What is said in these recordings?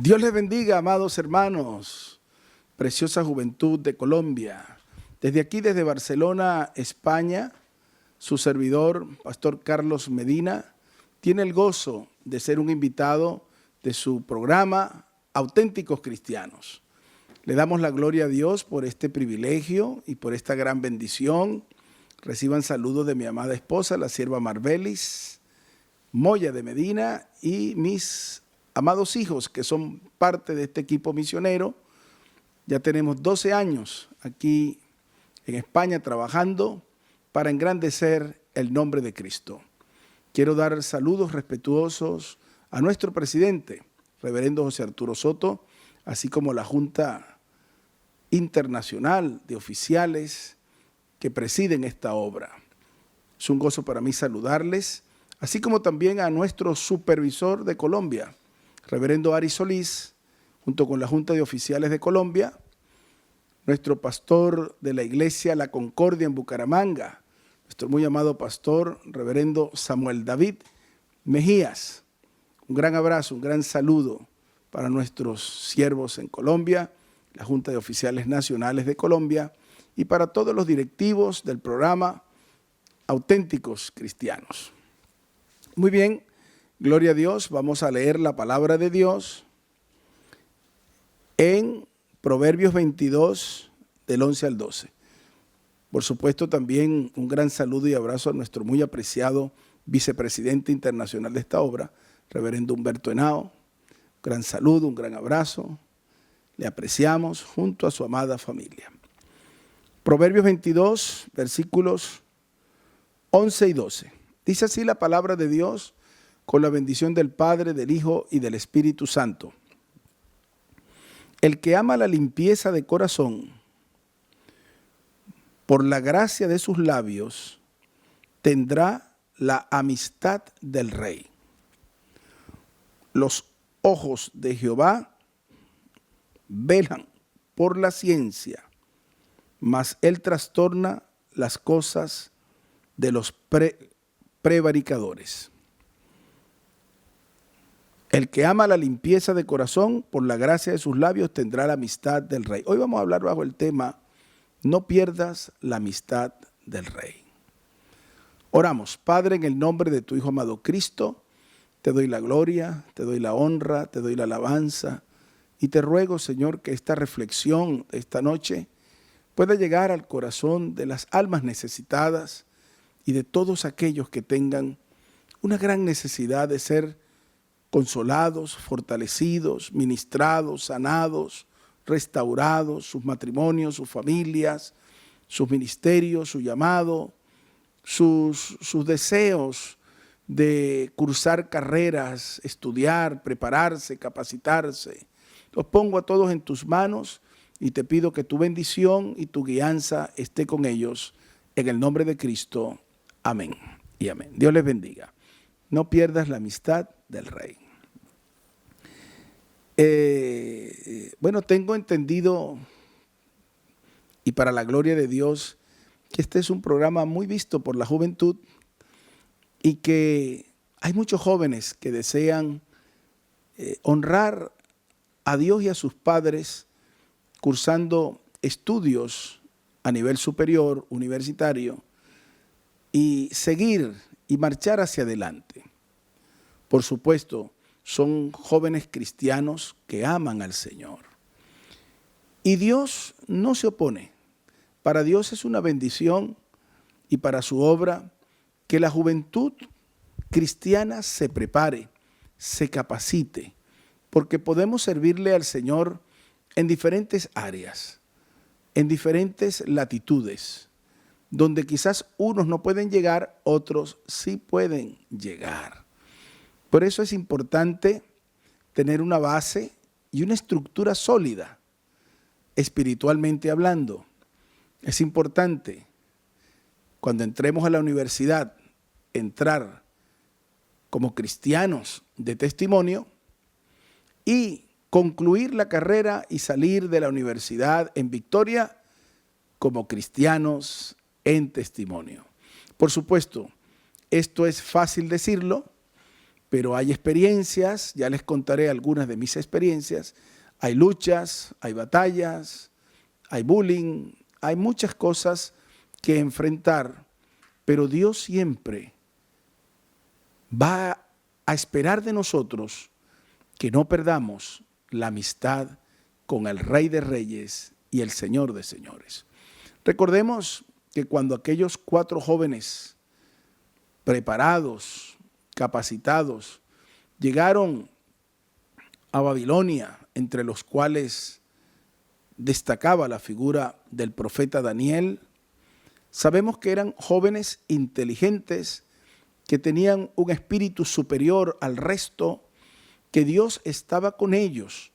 Dios les bendiga, amados hermanos, preciosa juventud de Colombia. Desde aquí, desde Barcelona, España, su servidor, Pastor Carlos Medina, tiene el gozo de ser un invitado de su programa Auténticos Cristianos. Le damos la gloria a Dios por este privilegio y por esta gran bendición. Reciban saludos de mi amada esposa, la sierva Marbelis, Moya de Medina, y mis amados hijos que son parte de este equipo misionero. Ya tenemos 12 años aquí en España trabajando para engrandecer el nombre de Cristo. Quiero dar saludos respetuosos a nuestro presidente, reverendo José Arturo Soto, así como la Junta Internacional de Oficiales que presiden esta obra. Es un gozo para mí saludarles, así como también a nuestro supervisor de Colombia, reverendo Ari Solís, junto con la Junta de Oficiales de Colombia, nuestro pastor de la Iglesia La Concordia en Bucaramanga, nuestro muy amado pastor, reverendo Samuel David Mejías. Un gran abrazo, un gran saludo para nuestros siervos en Colombia, la Junta de Oficiales Nacionales de Colombia y para todos los directivos del programa Auténticos Cristianos. Muy bien, gloria a Dios, vamos a leer la palabra de Dios en Proverbios 22, del 11 al 12. Por supuesto, también un gran saludo y abrazo a nuestro muy apreciado vicepresidente internacional de esta obra, reverendo Humberto Henao. Un gran saludo, un gran abrazo. Le apreciamos junto a su amada familia. Proverbios 22, versículos 11 y 12. Dice así la palabra de Dios con la bendición del Padre, del Hijo y del Espíritu Santo. El que ama la limpieza de corazón, por la gracia de sus labios, tendrá la amistad del Rey. Los ojos de Jehová velan por la ciencia, mas él trastorna las cosas de los prevaricadores. El que ama la limpieza de corazón, por la gracia de sus labios, tendrá la amistad del Rey. Hoy vamos a hablar bajo el tema, no pierdas la amistad del Rey. Oramos. Padre, en el nombre de tu Hijo amado Cristo, te doy la gloria, te doy la honra, te doy la alabanza, y te ruego, Señor, que esta reflexión de esta noche pueda llegar al corazón de las almas necesitadas y de todos aquellos que tengan una gran necesidad de ser consolados, fortalecidos, ministrados, sanados, restaurados, sus matrimonios, sus familias, sus ministerios, su llamado, sus deseos de cursar carreras, estudiar, prepararse, capacitarse. Los pongo a todos en tus manos y te pido que tu bendición y tu guianza esté con ellos en el nombre de Cristo. Amén y amén. Dios les bendiga. No pierdas la amistad del Rey. Bueno, tengo entendido, y para la gloria de Dios, que este es un programa muy visto por la juventud y que hay muchos jóvenes que desean honrar a Dios y a sus padres cursando estudios a nivel superior, universitario, y seguir y marchar hacia adelante. Por supuesto, son jóvenes cristianos que aman al Señor. Y Dios no se opone. Para Dios es una bendición y para su obra que la juventud cristiana se prepare, se capacite, porque podemos servirle al Señor en diferentes áreas, en diferentes latitudes, donde quizás unos no pueden llegar, otros sí pueden llegar. Por eso es importante tener una base y una estructura sólida, espiritualmente hablando. Es importante, cuando entremos a la universidad, entrar como cristianos de testimonio y concluir la carrera y salir de la universidad en victoria como cristianos en testimonio. Por supuesto, esto es fácil decirlo, pero hay experiencias, ya les contaré algunas de mis experiencias. Hay luchas, hay batallas, hay bullying, hay muchas cosas que enfrentar, pero Dios siempre va a esperar de nosotros que no perdamos la amistad con el Rey de Reyes y el Señor de Señores. Recordemos que cuando aquellos 4 jóvenes preparados, capacitados, llegaron a Babilonia, entre los cuales destacaba la figura del profeta Daniel, sabemos que eran jóvenes inteligentes, que tenían un espíritu superior al resto, que Dios estaba con ellos.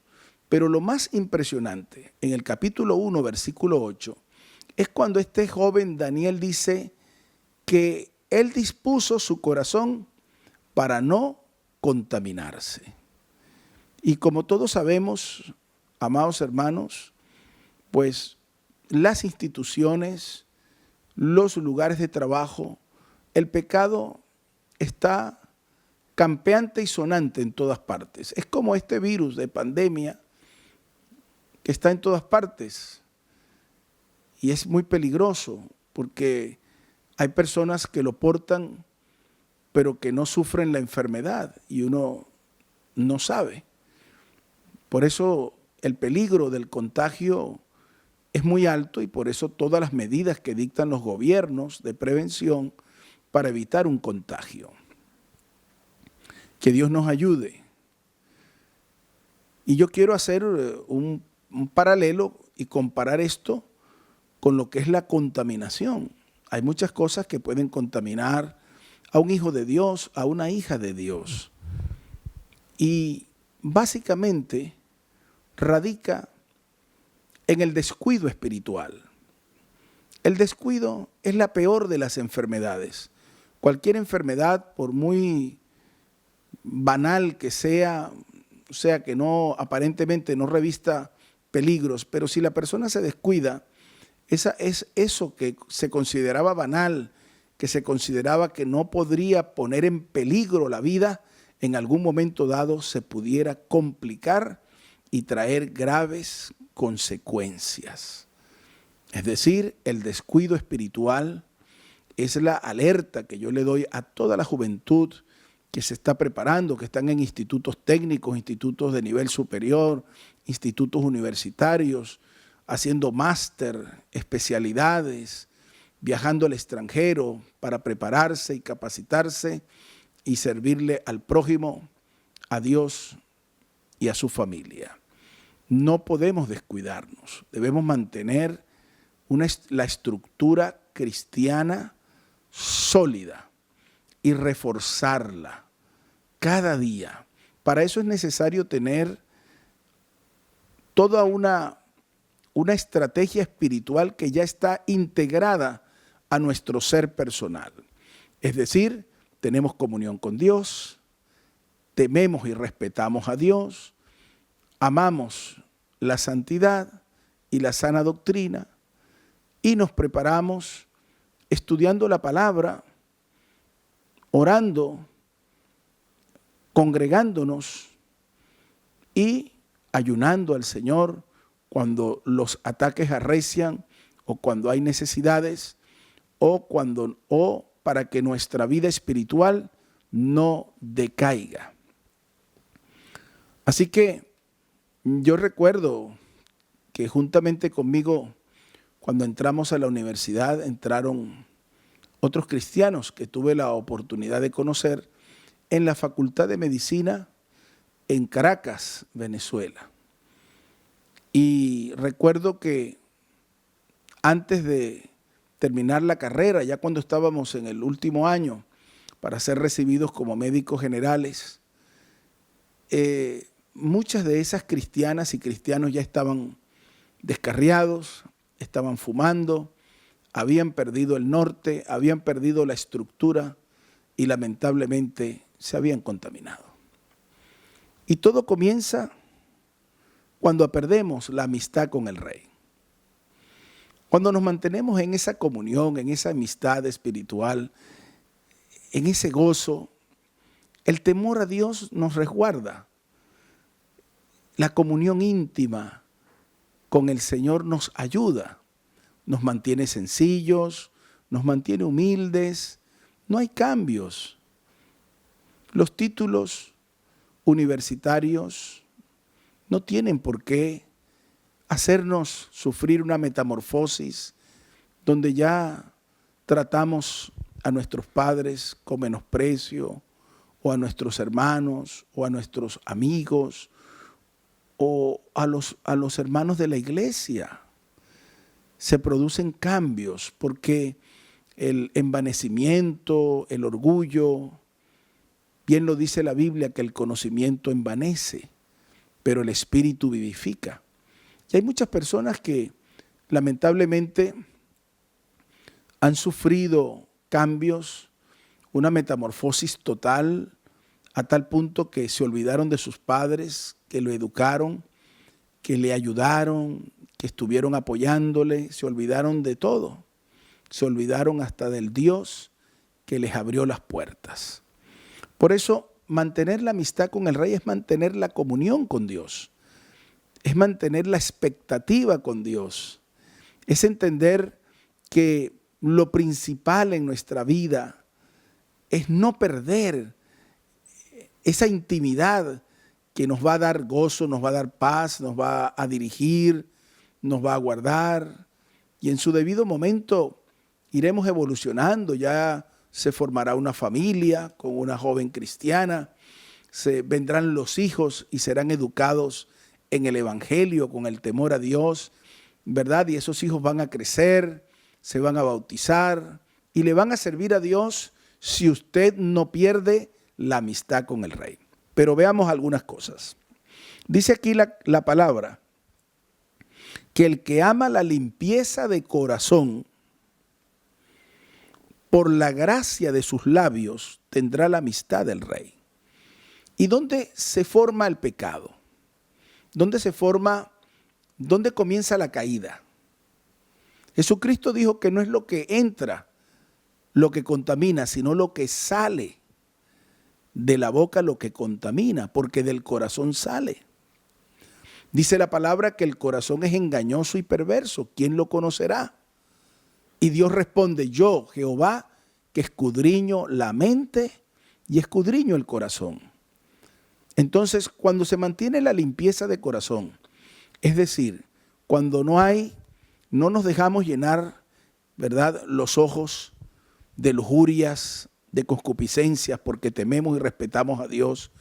Pero lo más impresionante, en el capítulo 1, versículo 8, es cuando este joven Daniel dice que él dispuso su corazón para no contaminarse. Y como todos sabemos, amados hermanos, pues las instituciones, los lugares de trabajo, el pecado está campeante y sonante en todas partes. Es como este virus de pandemia que está en todas partes y es muy peligroso porque hay personas que lo portan pero que no sufren la enfermedad y uno no sabe. Por eso el peligro del contagio es muy alto y por eso todas las medidas que dictan los gobiernos de prevención para evitar un contagio. Que Dios nos ayude. Y yo quiero hacer un paralelo y comparar esto con lo que es la contaminación. Hay muchas cosas que pueden contaminar a un hijo de Dios, a una hija de Dios. Y básicamente radica en el descuido espiritual. El descuido es la peor de las enfermedades. Cualquier enfermedad, por muy banal que sea, o sea, que no aparentemente no revista peligros, pero si la persona se descuida, eso que se consideraba banal, que se consideraba que no podría poner en peligro la vida, en algún momento dado se pudiera complicar y traer graves consecuencias. Es decir, el descuido espiritual es la alerta que yo le doy a toda la juventud que se está preparando, que están en institutos técnicos, institutos de nivel superior, institutos universitarios, haciendo máster, especialidades, viajando al extranjero para prepararse y capacitarse y servirle al prójimo, a Dios y a su familia. No podemos descuidarnos, debemos mantener la estructura cristiana sólida y reforzarla cada día. Para eso es necesario tener toda una estrategia espiritual que ya está integrada a nuestro ser personal. Es decir, tenemos comunión con Dios, tememos y respetamos a Dios, amamos la santidad y la sana doctrina y nos preparamos estudiando la palabra, orando, congregándonos y ayunando al Señor cuando los ataques arrecian o cuando hay necesidades o para que nuestra vida espiritual no decaiga. Así que yo recuerdo que juntamente conmigo, cuando entramos a la universidad, entraron otros cristianos que tuve la oportunidad de conocer en la Facultad de Medicina en Caracas, Venezuela. Y recuerdo que antes de terminar la carrera, ya cuando estábamos en el último año para ser recibidos como médicos generales, muchas de esas cristianas y cristianos ya estaban descarriados, estaban fumando, habían perdido el norte, habían perdido la estructura y lamentablemente se habían contaminado. Y todo comienza cuando perdemos la amistad con el Rey. Cuando nos mantenemos en esa comunión, en esa amistad espiritual, en ese gozo, El temor a Dios nos resguarda. La comunión íntima con el Señor nos ayuda, nos mantiene sencillos, nos mantiene humildes, no hay cambios. Los títulos universitarios no tienen por qué hacernos sufrir una metamorfosis donde ya tratamos a nuestros padres con menosprecio, o a nuestros hermanos, o a nuestros amigos, o a los hermanos de la iglesia. Se producen cambios porque el envanecimiento, el orgullo, bien lo dice la Biblia que el conocimiento envanece, pero el espíritu vivifica. Y hay muchas personas que lamentablemente han sufrido cambios, una metamorfosis total, a tal punto que se olvidaron de sus padres, que lo educaron, que le ayudaron, que estuvieron apoyándole, se olvidaron de todo. Se olvidaron hasta del Dios que les abrió las puertas. Por eso, mantener la amistad con el Rey es mantener la comunión con Dios, es mantener la expectativa con Dios, es entender que lo principal en nuestra vida es no perder esa intimidad que nos va a dar gozo, nos va a dar paz, nos va a dirigir, nos va a guardar, y en su debido momento iremos evolucionando. Ya se formará una familia con una joven cristiana, vendrán los hijos y serán educados en el Evangelio con el temor a Dios, ¿verdad? Y esos hijos van a crecer, se van a bautizar y le van a servir a Dios si usted no pierde la amistad con el Rey. Pero veamos algunas cosas. Dice aquí la palabra que el que ama la limpieza de corazón, por la gracia de sus labios, tendrá la amistad del Rey. ¿Y dónde se forma el pecado? ¿Dónde comienza la caída? Jesucristo dijo que no es lo que entra lo que contamina, sino lo que sale de la boca lo que contamina, porque del corazón sale. Dice la palabra que el corazón es engañoso y perverso. ¿Quién lo conocerá? Y Dios responde: yo, Jehová, que escudriño la mente y escudriño el corazón. Entonces, cuando se mantiene la limpieza de corazón, es decir, cuando no nos dejamos llenar, ¿verdad?, los ojos de lujurias, de concupiscencias, porque tememos y respetamos a Dios,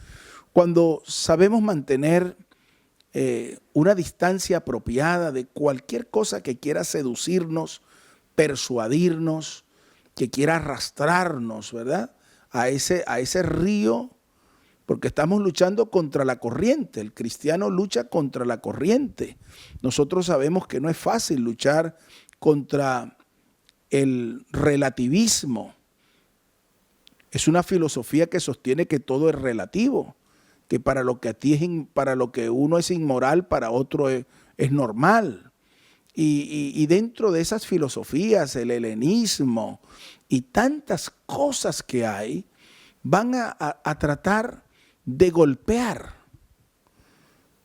cuando sabemos mantener una distancia apropiada de cualquier cosa que quiera seducirnos, persuadirnos, que quiera arrastrarnos, ¿verdad?, a ese río, porque estamos luchando contra la corriente. El cristiano lucha contra la corriente. Nosotros sabemos que no es fácil luchar contra el relativismo. Es una filosofía que sostiene que todo es relativo, que para lo que uno es inmoral, para otro es normal. Y dentro de esas filosofías, el helenismo y tantas cosas que hay, van a tratar de golpear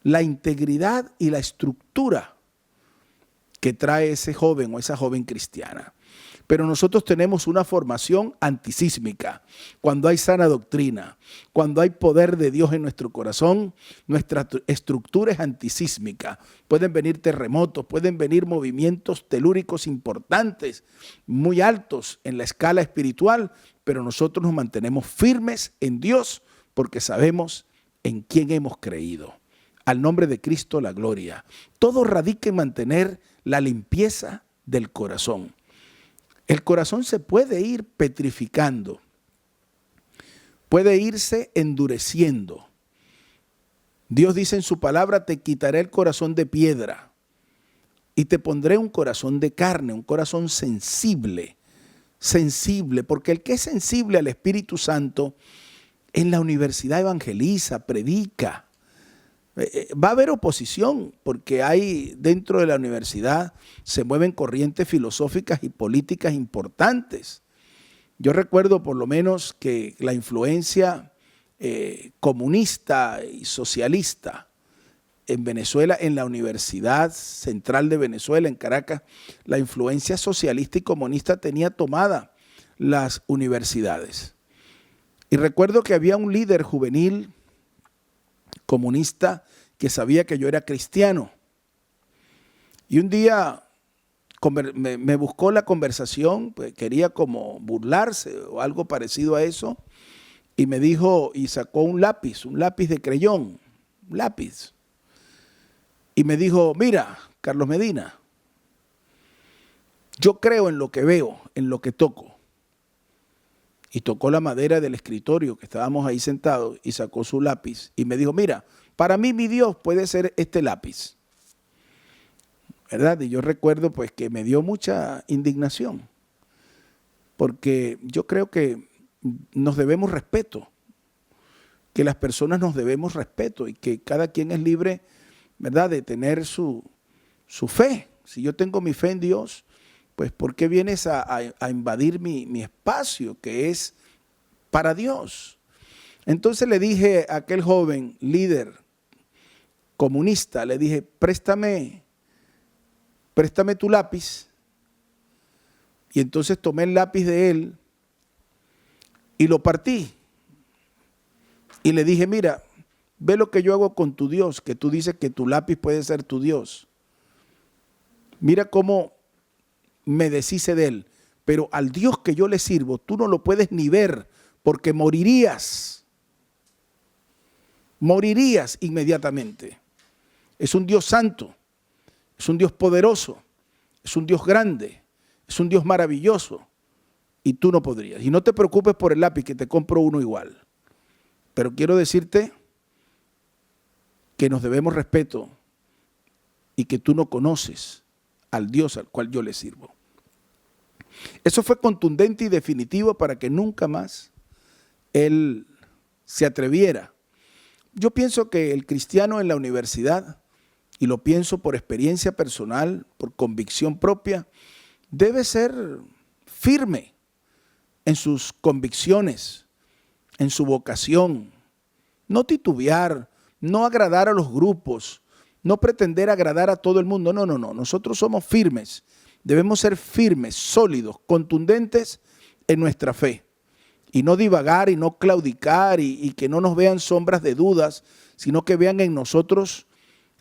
la integridad y la estructura que trae ese joven o esa joven cristiana. Pero nosotros tenemos una formación antisísmica. Cuando hay sana doctrina, cuando hay poder de Dios en nuestro corazón, nuestra estructura es antisísmica. Pueden venir terremotos, pueden venir movimientos telúricos importantes, muy altos en la escala espiritual, pero nosotros nos mantenemos firmes en Dios porque sabemos en quién hemos creído. Al nombre de Cristo la gloria. Todo radica en mantener la limpieza del corazón. El corazón se puede ir petrificando, puede irse endureciendo. Dios dice en su palabra: te quitaré el corazón de piedra y te pondré un corazón de carne, un corazón sensible, porque el que es sensible al Espíritu Santo en la universidad evangeliza, predica. Va a haber oposición porque hay dentro de la universidad, se mueven corrientes filosóficas y políticas importantes. Yo recuerdo por lo menos que la influencia comunista y socialista en Venezuela, en la Universidad Central de Venezuela, en Caracas, la influencia socialista y comunista tenía tomada las universidades. Y recuerdo que había un líder juvenil comunista que sabía que yo era cristiano. Y un día me buscó la conversación, pues quería como burlarse o algo parecido a eso, y me dijo, y sacó un lápiz de creyón, un lápiz. Y me dijo, mira, Carlos Medina, yo creo en lo que veo, en lo que toco. Y tocó la madera del escritorio que estábamos ahí sentados y sacó su lápiz y me dijo, mira, para mí mi Dios puede ser este lápiz. ¿Verdad? Y yo recuerdo pues que me dio mucha indignación, porque yo creo que nos debemos respeto, que las personas nos debemos respeto y que cada quien es libre, ¿verdad?, de tener su fe. Si yo tengo mi fe en Dios, pues ¿por qué vienes a invadir mi espacio que es para Dios? Entonces le dije a aquel joven líder comunista, le dije, préstame tu lápiz. Y entonces tomé el lápiz de él y lo partí. Y le dije, mira, ve lo que yo hago con tu Dios, que tú dices que tu lápiz puede ser tu Dios. Mira cómo me deshice de él. Pero al Dios que yo le sirvo, tú no lo puedes ni ver, porque morirías. Morirías inmediatamente. Es un Dios santo, es un Dios poderoso, es un Dios grande, es un Dios maravilloso. Y tú no podrías. Y no te preocupes por el lápiz, que te compro uno igual. Pero quiero decirte que nos debemos respeto y que tú no conoces al Dios al cual yo le sirvo. Eso fue contundente y definitivo para que nunca más él se atreviera. Yo pienso que el cristiano en la universidad, y lo pienso por experiencia personal, por convicción propia, debe ser firme en sus convicciones, en su vocación, no titubear, no agradar a los grupos, no pretender agradar a todo el mundo. No. Nosotros somos firmes. Debemos ser firmes, sólidos, contundentes en nuestra fe. Y no divagar y no claudicar y que no nos vean sombras de dudas, sino que vean en nosotros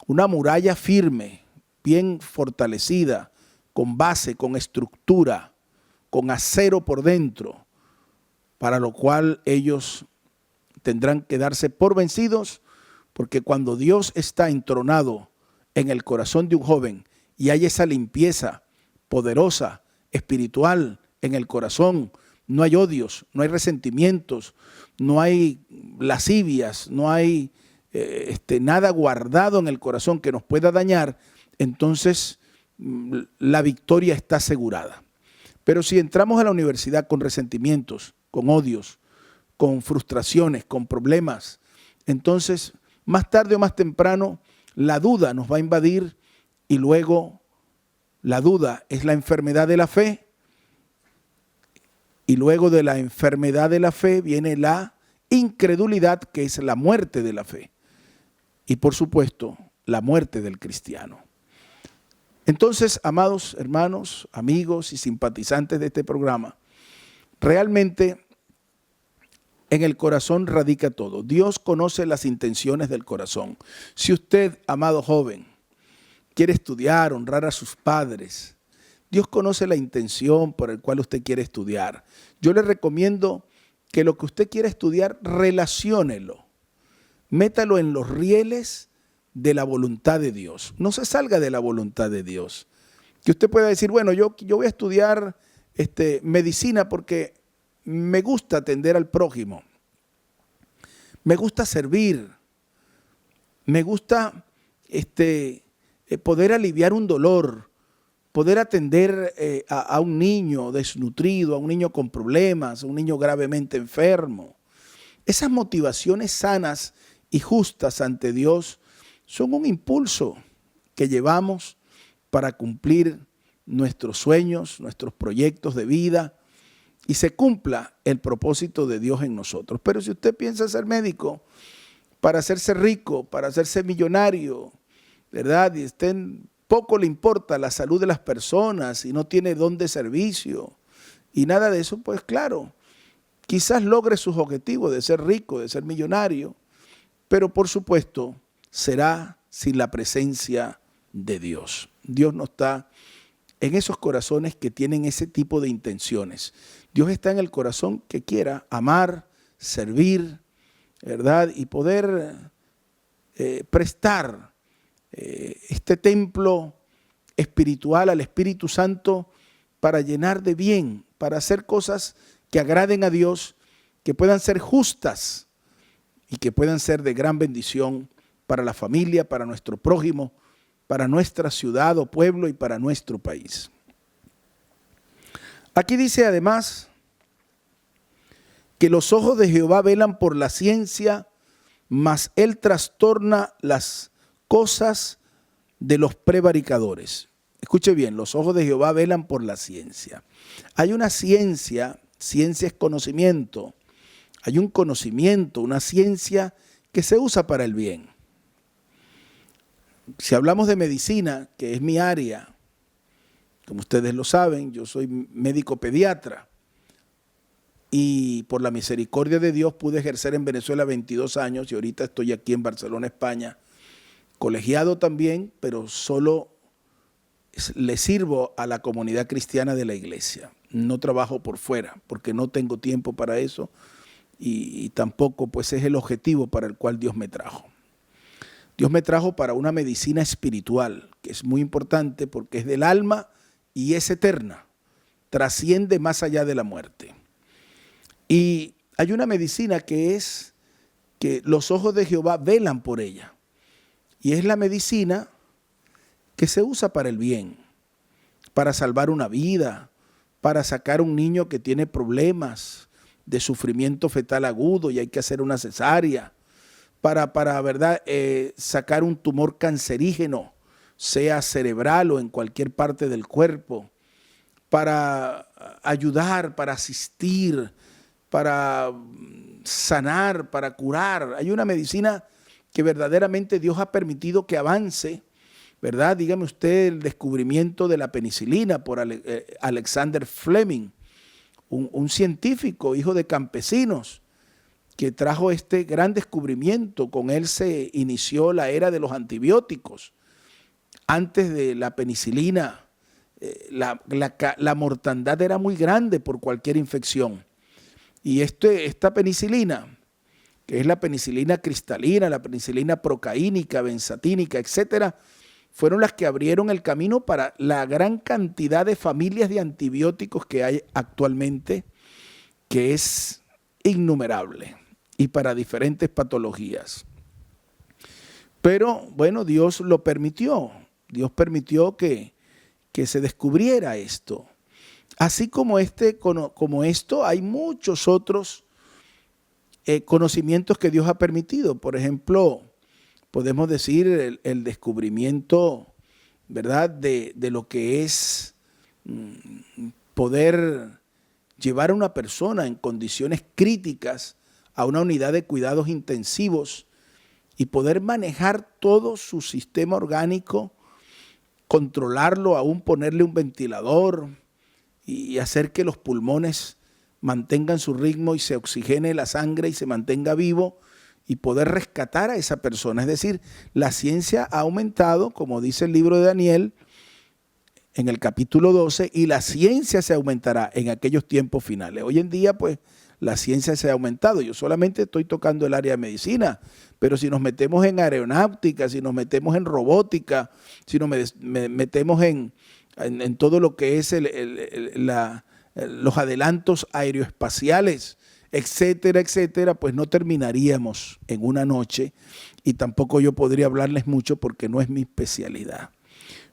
una muralla firme, bien fortalecida, con base, con estructura, con acero por dentro, para lo cual ellos tendrán que darse por vencidos, porque cuando Dios está entronado en el corazón de un joven y hay esa limpieza poderosa, espiritual en el corazón, no hay odios, no hay resentimientos, no hay lascivias, no hay nada guardado en el corazón que nos pueda dañar, entonces la victoria está asegurada. Pero si entramos a la universidad con resentimientos, con odios, con frustraciones, con problemas, entonces más tarde o más temprano la duda nos va a invadir y luego la duda es la enfermedad de la fe y luego de la enfermedad de la fe viene la incredulidad, que es la muerte de la fe y por supuesto la muerte del cristiano. Entonces, amados hermanos, amigos y simpatizantes de este programa, realmente en el corazón radica todo. Dios conoce las intenciones del corazón. Si usted, amado joven, quiere estudiar, honrar a sus padres, Dios conoce la intención por la cual usted quiere estudiar. Yo le recomiendo que lo que usted quiera estudiar, relaciónelo. Métalo en los rieles de la voluntad de Dios. No se salga de la voluntad de Dios. Que usted pueda decir, bueno, yo voy a estudiar medicina porque me gusta atender al prójimo, me gusta servir, me gusta poder aliviar un dolor, poder atender a un niño desnutrido, a un niño con problemas, a un niño gravemente enfermo. Esas motivaciones sanas y justas ante Dios son un impulso que llevamos para cumplir nuestros sueños, nuestros proyectos de vida. y se cumpla el propósito de Dios en nosotros. Pero si usted piensa ser médico para hacerse rico, para hacerse millonario, ¿verdad? Y poco le importa la salud de las personas y no tiene don de servicio y nada de eso, pues claro, quizás logre sus objetivos de ser rico, de ser millonario, pero por supuesto será sin la presencia de Dios. Dios no está en esos corazones que tienen ese tipo de intenciones. Dios está en el corazón que quiera amar, servir, ¿verdad? Y poder prestar este templo espiritual al Espíritu Santo para llenar de bien, para hacer cosas que agraden a Dios, que puedan ser justas y que puedan ser de gran bendición para la familia, para nuestro prójimo, para nuestra ciudad o pueblo y para nuestro país. Aquí dice además que los ojos de Jehová velan por la ciencia, mas él trastorna las cosas de los prevaricadores. Escuche bien, los ojos de Jehová velan por la ciencia. Hay una ciencia, ciencia es conocimiento. Hay un conocimiento, una ciencia que se usa para el bien. Si hablamos de medicina, que es mi área, como ustedes lo saben, yo soy médico pediatra y por la misericordia de Dios pude ejercer en Venezuela 22 años y ahorita estoy aquí en Barcelona, España, colegiado también, pero solo le sirvo a la comunidad cristiana de la iglesia. No trabajo por fuera porque no tengo tiempo para eso y tampoco pues es el objetivo para el cual Dios me trajo. Dios me trajo para una medicina espiritual, que es muy importante porque es del alma y es eterna, trasciende más allá de la muerte. Y hay una medicina que es que los ojos de Jehová velan por ella. Y es la medicina que se usa para el bien, para salvar una vida, para sacar un niño que tiene problemas de sufrimiento fetal agudo y hay que hacer una cesárea, para ¿verdad? Sacar un tumor cancerígeno, sea cerebral o en cualquier parte del cuerpo, para ayudar, para asistir, para sanar, para curar. Hay una medicina que verdaderamente Dios ha permitido que avance, ¿verdad? Dígame usted el descubrimiento de la penicilina por Alexander Fleming, un científico, hijo de campesinos, que trajo este gran descubrimiento. Con él se inició la era de los antibióticos. Antes de la penicilina, la mortandad era muy grande por cualquier infección. Y esta penicilina, que es la penicilina cristalina, la penicilina procaínica, benzatínica, etcétera, fueron las que abrieron el camino para la gran cantidad de familias de antibióticos que hay actualmente, que es innumerable, y para diferentes patologías. Pero bueno, Dios lo permitió. Dios permitió que se descubriera esto. Así como esto, hay muchos otros conocimientos que Dios ha permitido. Por ejemplo, podemos decir el descubrimiento, ¿verdad?, de lo que es poder llevar a una persona en condiciones críticas a una unidad de cuidados intensivos y poder manejar todo su sistema orgánico, controlarlo, aún ponerle un ventilador y hacer que los pulmones mantengan su ritmo y se oxigene la sangre y se mantenga vivo y poder rescatar a esa persona. Es decir, la ciencia ha aumentado, como dice el libro de Daniel en el capítulo 12, y la ciencia se aumentará en aquellos tiempos finales. Hoy en día, pues, la ciencia se ha aumentado. Yo solamente estoy tocando el área de medicina, pero si nos metemos en aeronáutica, si nos metemos en robótica, si nos metemos en todo lo que es los adelantos aeroespaciales, etcétera, etcétera, pues no terminaríamos en una noche y tampoco yo podría hablarles mucho porque no es mi especialidad.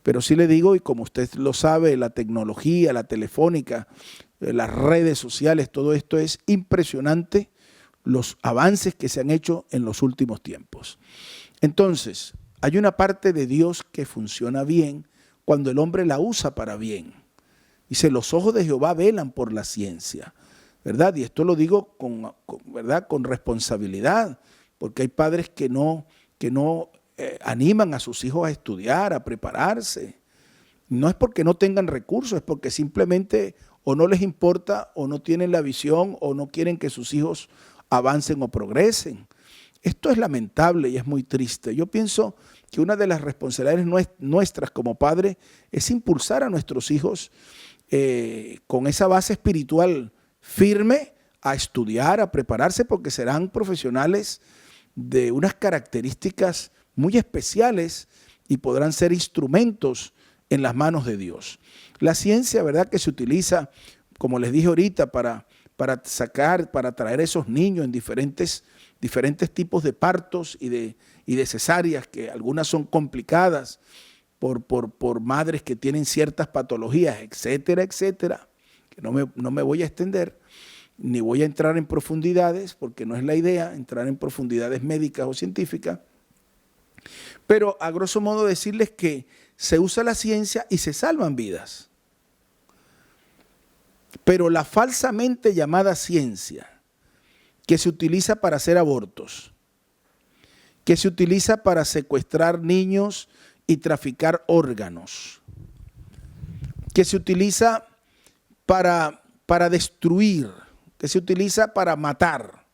Pero sí le digo, y como usted lo sabe, la tecnología, la telefónica, las redes sociales, todo esto es impresionante, los avances que se han hecho en los últimos tiempos. Entonces, hay una parte de Dios que funciona bien cuando el hombre la usa para bien. Dice, los ojos de Jehová velan por la ciencia. ¿verdad? Y esto lo digo ¿verdad? Con responsabilidad, porque hay padres que no animan a sus hijos a estudiar, a prepararse. No es porque no tengan recursos, es porque simplemente o no les importa o no tienen la visión o no quieren que sus hijos avancen o progresen. Esto es lamentable y es muy triste. Yo pienso que una de las responsabilidades nuestras como padres es impulsar a nuestros hijos con esa base espiritual firme a estudiar, a prepararse, porque serán profesionales de unas características muy especiales y podrán ser instrumentos en las manos de Dios. La ciencia, ¿verdad?, que se utiliza, como les dije ahorita, para traer esos niños en diferentes tipos de partos y de cesáreas, que algunas son complicadas por madres que tienen ciertas patologías, etcétera, etcétera, que no me voy a extender, ni voy a entrar en profundidades, porque no es la idea entrar en profundidades médicas o científicas, pero a grosso modo decirles que se usa la ciencia y se salvan vidas. Pero la falsamente llamada ciencia, que se utiliza para hacer abortos, que se utiliza para secuestrar niños y traficar órganos, que se utiliza para destruir, que se utiliza para matar,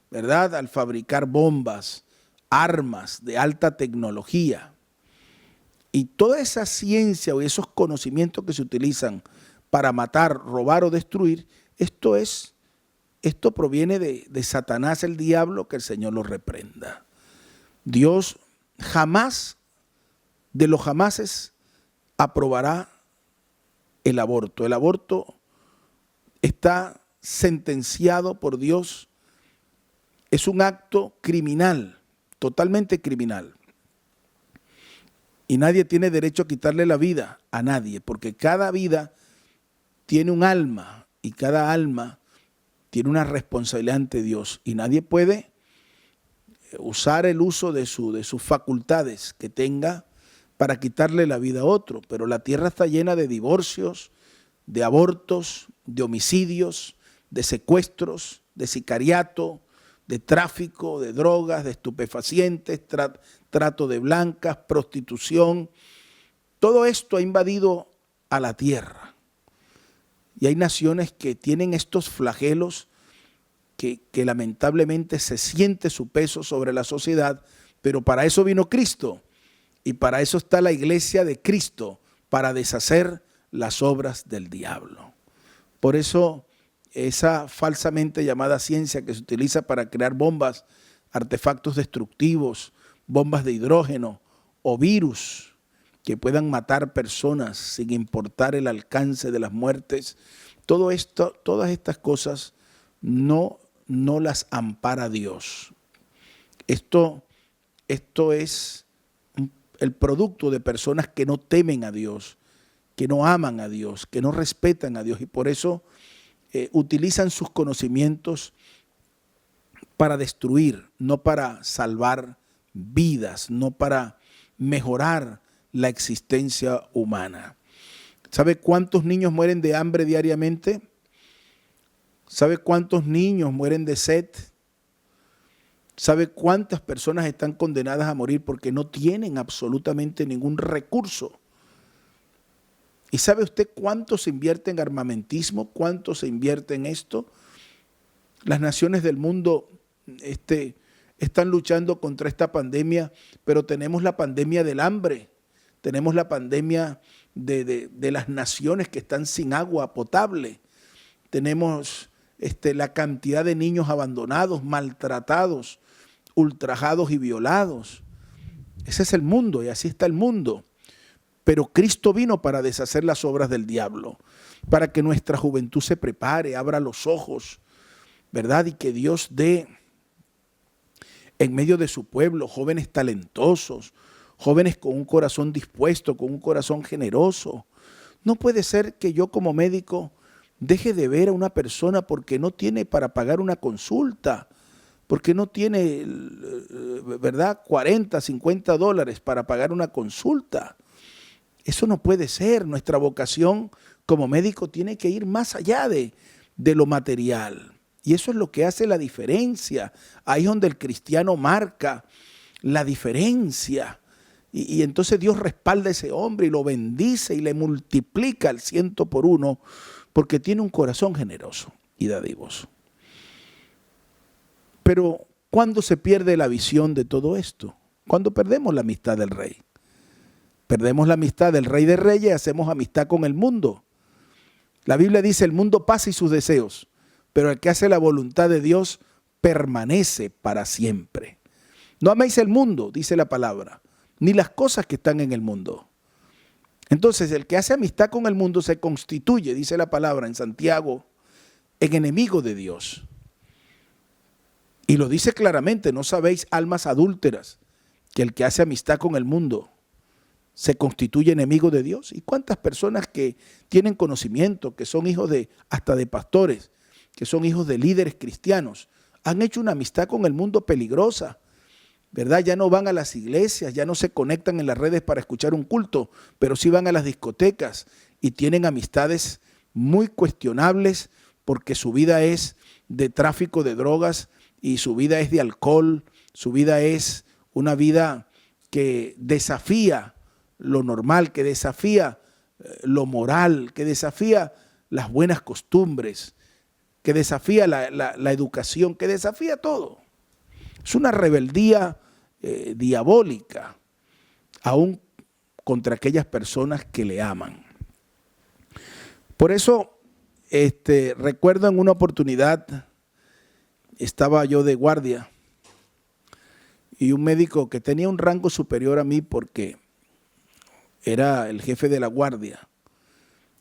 ¿verdad? Al fabricar bombas, armas de alta tecnología. Y toda esa ciencia o esos conocimientos que se utilizan para matar, robar o destruir, esto proviene de Satanás, el diablo, que el Señor lo reprenda. Dios jamás, de los jamases, aprobará el aborto. El aborto está sentenciado por Dios. Es un acto criminal, totalmente criminal. Y nadie tiene derecho a quitarle la vida a nadie, porque cada vida tiene un alma y cada alma tiene una responsabilidad ante Dios. Y nadie puede usar el uso de sus facultades que tenga para quitarle la vida a otro. Pero la tierra está llena de divorcios, de abortos, de homicidios, de secuestros, de sicariato, de tráfico, de drogas, de estupefacientes, trato de blancas, prostitución. Todo esto ha invadido a la tierra. Y hay naciones que tienen estos flagelos que lamentablemente se siente su peso sobre la sociedad, pero para eso vino Cristo y para eso está la iglesia de Cristo, para deshacer las obras del diablo. Por eso esa falsamente llamada ciencia que se utiliza para crear bombas, artefactos destructivos, bombas de hidrógeno o virus que puedan matar personas sin importar el alcance de las muertes, todas estas cosas no las ampara Dios. Esto es el producto de personas que no temen a Dios, que no aman a Dios, que no respetan a Dios y por eso utilizan sus conocimientos para destruir, no para salvar vidas, no para mejorar la existencia humana. ¿Sabe cuántos niños mueren de hambre diariamente? ¿Sabe cuántos niños mueren de sed? ¿Sabe cuántas personas están condenadas a morir porque no tienen absolutamente ningún recurso? ¿Y sabe usted cuánto se invierte en armamentismo? ¿Cuánto se invierte en esto? Las naciones del mundo están luchando contra esta pandemia, pero tenemos la pandemia del hambre, tenemos la pandemia de las naciones que están sin agua potable, tenemos la cantidad de niños abandonados, maltratados, ultrajados y violados. Ese es el mundo y así está el mundo. Pero Cristo vino para deshacer las obras del diablo, para que nuestra juventud se prepare, abra los ojos, ¿verdad? Y que Dios dé en medio de su pueblo jóvenes talentosos, jóvenes con un corazón dispuesto, con un corazón generoso. No puede ser que yo como médico deje de ver a una persona porque no tiene para pagar una consulta, porque no tiene, ¿verdad?, 40, 50 dólares para pagar una consulta. Eso no puede ser. Nuestra vocación como médico tiene que ir más allá de de lo material. Y eso es lo que hace la diferencia. Ahí es donde el cristiano marca la diferencia. Y entonces Dios respalda a ese hombre y lo bendice y le multiplica al 100 por 1 porque tiene un corazón generoso y dadivoso. Pero ¿cuándo se pierde la visión de todo esto? Cuando perdemos la amistad del Rey. Perdemos la amistad del Rey de Reyes y hacemos amistad con el mundo. La Biblia dice, el mundo pasa y sus deseos, pero el que hace la voluntad de Dios permanece para siempre. No améis el mundo, dice la palabra, ni las cosas que están en el mundo. Entonces, el que hace amistad con el mundo se constituye, dice la palabra en Santiago, en enemigo de Dios. Y lo dice claramente, no sabéis, almas adúlteras, que el que hace amistad con el mundo se constituye enemigo de Dios. ¿Y cuántas personas que tienen conocimiento, que son hijos hasta de pastores, que son hijos de líderes cristianos, han hecho una amistad con el mundo peligrosa, ¿verdad? Ya no van a las iglesias, ya no se conectan en las redes para escuchar un culto, pero sí van a las discotecas y tienen amistades muy cuestionables porque su vida es de tráfico de drogas y su vida es de alcohol, su vida es una vida que desafía lo normal, que desafía lo moral, que desafía las buenas costumbres, que desafía la educación, que desafía todo. Es una rebeldía diabólica, aún contra aquellas personas que le aman. Por eso, recuerdo en una oportunidad, estaba yo de guardia y un médico que tenía un rango superior a mí porque era el jefe de la guardia.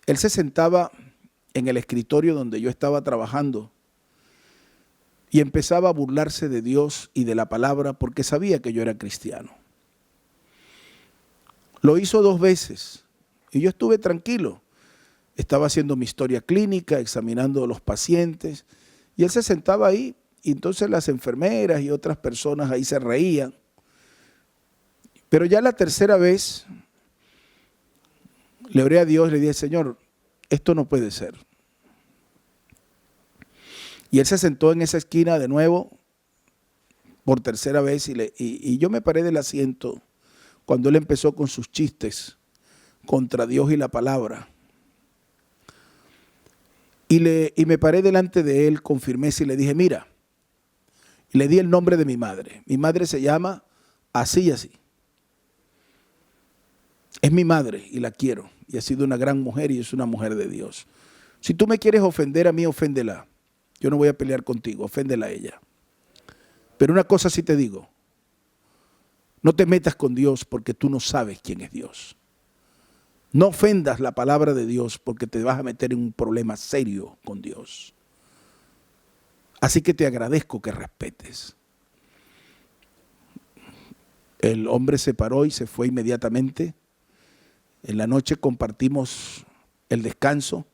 Él se sentaba en el escritorio donde yo estaba trabajando y empezaba a burlarse de Dios y de la palabra porque sabía que yo era cristiano. Lo hizo 2 veces y yo estuve tranquilo. Estaba haciendo mi historia clínica, examinando a los pacientes y él se sentaba ahí y entonces las enfermeras y otras personas ahí se reían. Pero ya la tercera vez le oré a Dios y le dije, Señor, esto no puede ser. Y él se sentó en esa esquina de nuevo por tercera vez y yo me paré del asiento cuando él empezó con sus chistes contra Dios y la palabra. Y me paré delante de él con firmeza y le dije, mira, y le di el nombre de mi madre. Mi madre se llama así y así. Es mi madre y la quiero. Y ha sido una gran mujer y es una mujer de Dios. Si tú me quieres ofender a mí, oféndela. Yo no voy a pelear contigo, oféndela a ella. Pero una cosa sí te digo. No te metas con Dios porque tú no sabes quién es Dios. No ofendas la palabra de Dios porque te vas a meter en un problema serio con Dios. Así que te agradezco que respetes. El hombre se paró y se fue inmediatamente. En la noche compartimos el descanso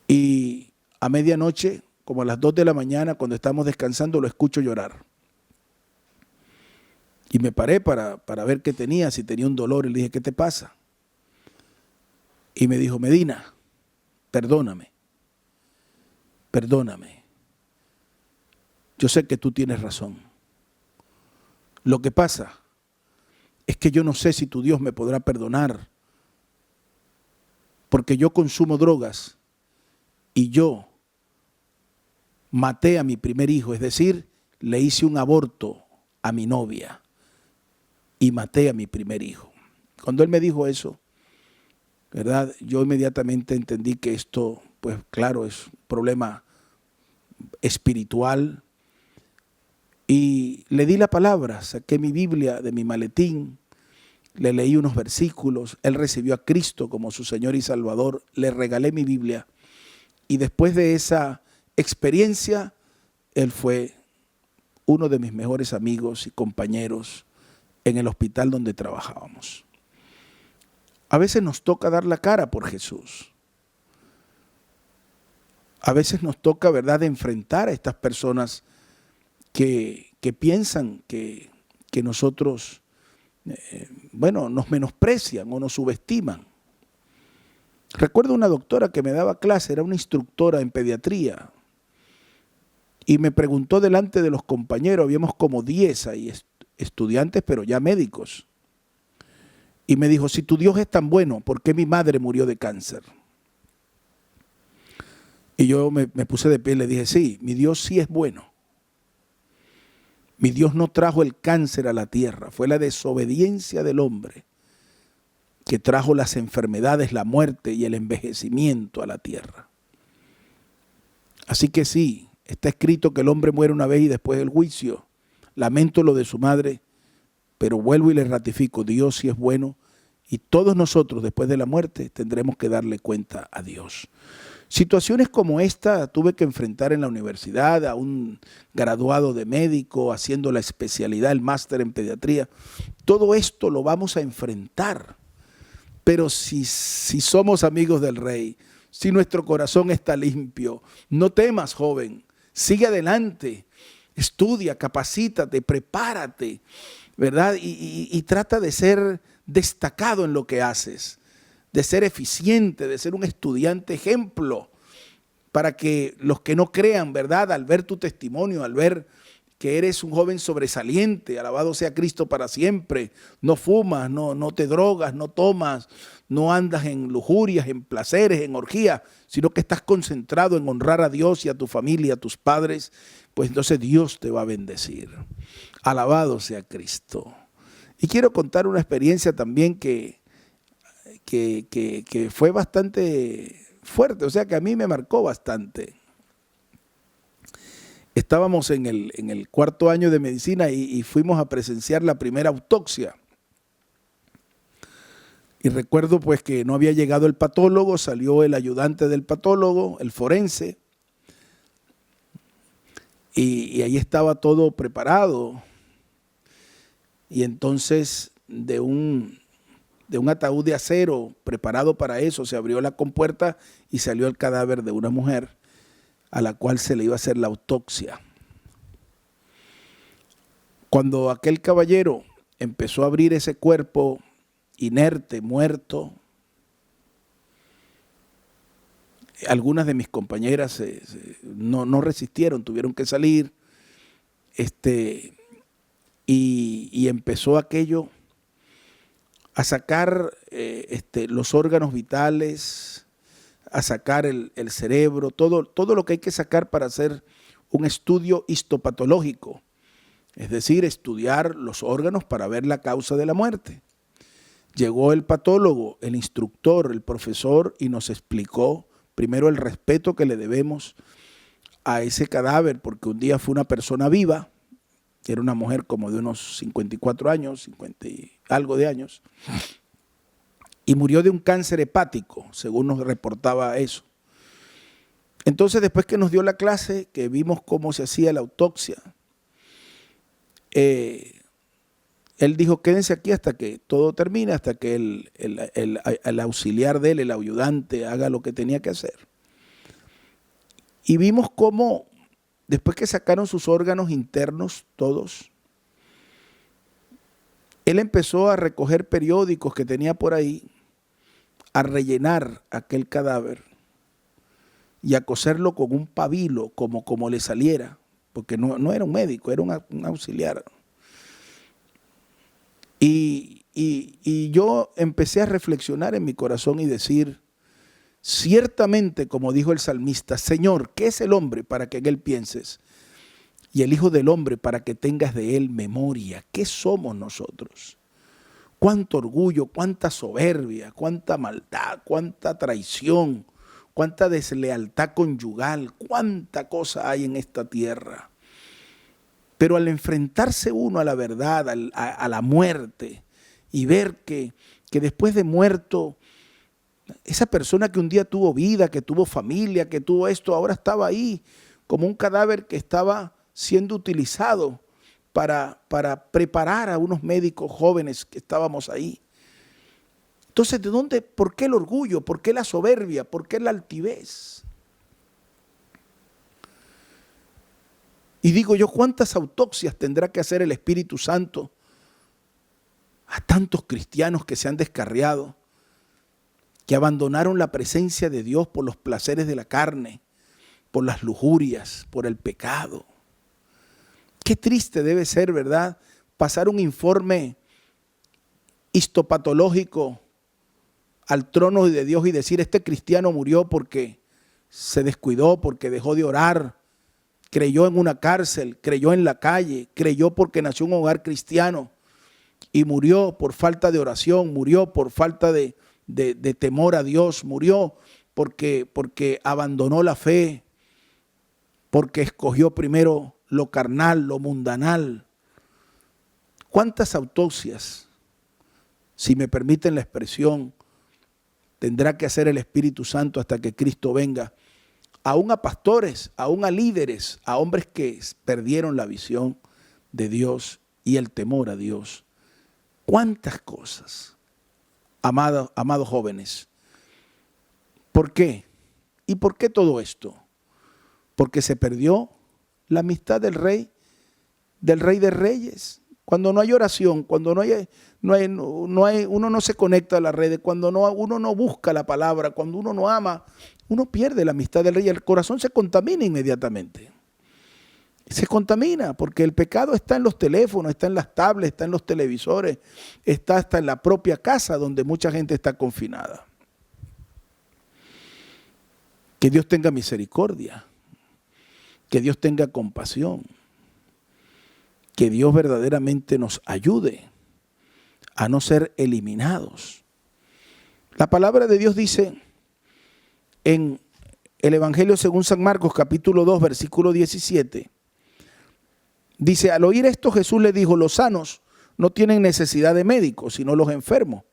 y a medianoche, como a las 2 de la mañana, cuando estamos descansando, lo escucho llorar. Y me paré para ver qué tenía, si tenía un dolor, y le dije, ¿qué te pasa? Y me dijo, Medina, perdóname. Yo sé que tú tienes razón. Lo que pasa es que yo no sé si tu Dios me podrá perdonar, porque yo consumo drogas y yo maté a mi primer hijo, es decir, le hice un aborto a mi novia y maté a mi primer hijo. Cuando él me dijo eso, ¿verdad? Yo inmediatamente entendí que esto, pues claro, es un problema espiritual. Y le di la palabra, saqué mi Biblia de mi maletín, le leí unos versículos, él recibió a Cristo como su Señor y Salvador, le regalé mi Biblia y después de esa experiencia, él fue uno de mis mejores amigos y compañeros en el hospital donde trabajábamos. A veces nos toca dar la cara por Jesús. A veces nos toca, ¿verdad?, enfrentar a estas personas que piensan que nosotros, nos menosprecian o nos subestiman. Recuerdo una doctora que me daba clase, era una instructora en pediatría, y me preguntó delante de los compañeros, habíamos como 10 ahí, estudiantes, pero ya médicos. Y me dijo, si tu Dios es tan bueno, ¿por qué mi madre murió de cáncer? Y yo me puse de pie y le dije, sí, mi Dios sí es bueno. Mi Dios no trajo el cáncer a la tierra, fue la desobediencia del hombre que trajo las enfermedades, la muerte y el envejecimiento a la tierra. Así que sí, está escrito que el hombre muere una vez y después del juicio. Lamento lo de su madre, pero vuelvo y le ratifico, Dios sí es bueno y todos nosotros después de la muerte tendremos que darle cuenta a Dios. Situaciones como esta tuve que enfrentar en la universidad a un graduado de médico haciendo la especialidad, el máster en pediatría. Todo esto lo vamos a enfrentar, pero si somos amigos del Rey, si nuestro corazón está limpio, no temas, joven, sigue adelante, estudia, capacítate, prepárate, ¿verdad? Y trata de ser destacado en lo que haces, de ser eficiente, de ser un estudiante ejemplo, para que los que no crean, ¿verdad? Al ver tu testimonio, al ver que eres un joven sobresaliente, alabado sea Cristo para siempre, no fumas, no te drogas, no tomas, no andas en lujurias, en placeres, en orgías, sino que estás concentrado en honrar a Dios y a tu familia, a tus padres, pues entonces Dios te va a bendecir. Alabado sea Cristo. Y quiero contar una experiencia también que fue bastante fuerte, o sea que a mí me marcó bastante. Estábamos en el cuarto año de medicina y fuimos a presenciar la primera autopsia. Y recuerdo pues que no había llegado el patólogo, salió el ayudante del patólogo, el forense, y ahí estaba todo preparado. Y entonces de un ataúd de acero preparado para eso, se abrió la compuerta y salió el cadáver de una mujer a la cual se le iba a hacer la autopsia. Cuando aquel caballero empezó a abrir ese cuerpo inerte, muerto, algunas de mis compañeras no resistieron, tuvieron que salir, y empezó aquello a sacar los órganos vitales, a sacar el cerebro, todo lo que hay que sacar para hacer un estudio histopatológico, es decir, estudiar los órganos para ver la causa de la muerte. Llegó el patólogo, el instructor, el profesor y nos explicó primero el respeto que le debemos a ese cadáver, porque un día fue una persona viva, que era una mujer como de unos 54 años, 50 y algo de años, y murió de un cáncer hepático, según nos reportaba eso. Entonces, después que nos dio la clase, que vimos cómo se hacía la autopsia, él dijo, quédense aquí hasta que todo termine, hasta que el auxiliar de él, el ayudante, haga lo que tenía que hacer. Y vimos cómo, después que sacaron sus órganos internos, todos, él empezó a recoger periódicos que tenía por ahí, a rellenar aquel cadáver y a coserlo con un pabilo, como le saliera, porque no era un médico, era un auxiliar. Y yo empecé a reflexionar en mi corazón y decir, ciertamente, como dijo el salmista, Señor, ¿qué es el hombre para que en él pienses? Y el Hijo del Hombre para que tengas de él memoria. ¿Qué somos nosotros? Cuánto orgullo, cuánta soberbia, cuánta maldad, cuánta traición, cuánta deslealtad conyugal, cuánta cosa hay en esta tierra. Pero al enfrentarse uno a la verdad, a la muerte, y ver que después de muerto, esa persona que un día tuvo vida, que tuvo familia, que tuvo esto, ahora estaba ahí como un cadáver que estaba siendo utilizado para preparar a unos médicos jóvenes que estábamos ahí. Entonces, ¿de dónde? ¿Por qué el orgullo? ¿Por qué la soberbia? ¿Por qué la altivez? Y digo yo, ¿cuántas autopsias tendrá que hacer el Espíritu Santo a tantos cristianos que se han descarriado, que abandonaron la presencia de Dios por los placeres de la carne, por las lujurias, por el pecado. Qué triste debe ser, ¿verdad?, pasar un informe histopatológico al trono de Dios y decir: este cristiano murió porque se descuidó, porque dejó de orar, creyó en una cárcel, creyó en la calle, creyó porque nació en un hogar cristiano y murió por falta de oración, murió por falta de temor a Dios, murió porque abandonó la fe, porque escogió primero lo carnal, lo mundanal. ¿Cuántas autopsias, si me permiten la expresión, tendrá que hacer el Espíritu Santo hasta que Cristo venga? Aún a pastores, aún a líderes, a hombres que perdieron la visión de Dios y el temor a Dios. ¿Cuántas cosas, amados jóvenes? ¿Por qué? ¿Y por qué todo esto? Porque se perdió la amistad del Rey de Reyes. Cuando no hay oración, cuando uno no se conecta a las redes, cuando uno no busca la palabra, cuando uno no ama, uno pierde la amistad del Rey. El corazón se contamina inmediatamente. Se contamina porque el pecado está en los teléfonos, está en las tablets, está en los televisores, está hasta en la propia casa donde mucha gente está confinada. Que Dios tenga misericordia, que Dios tenga compasión, que Dios verdaderamente nos ayude a no ser eliminados. La palabra de Dios dice en el Evangelio según San Marcos, capítulo 2, versículo 17, dice: al oír esto Jesús le dijo: los sanos no tienen necesidad de médicos, sino los enfermos.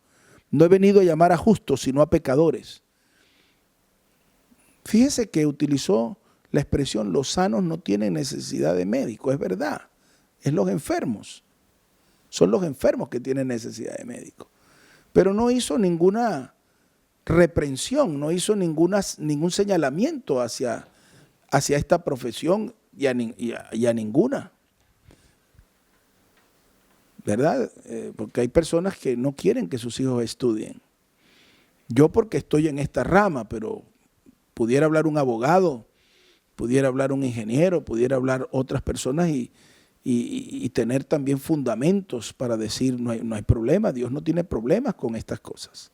No he venido a llamar a justos, sino a pecadores. Fíjese que utilizó la expresión: los sanos no tienen necesidad de médicos. Es verdad, es los enfermos. Son los enfermos que tienen necesidad de médicos. Pero no hizo ninguna reprensión, no hizo ningún señalamiento hacia esta profesión y a ninguna. ¿Verdad? Porque hay personas que no quieren que sus hijos estudien. Yo porque estoy en esta rama, pero pudiera hablar un abogado, pudiera hablar un ingeniero, pudiera hablar otras personas y tener también fundamentos para decir: no hay problema, Dios no tiene problemas con estas cosas.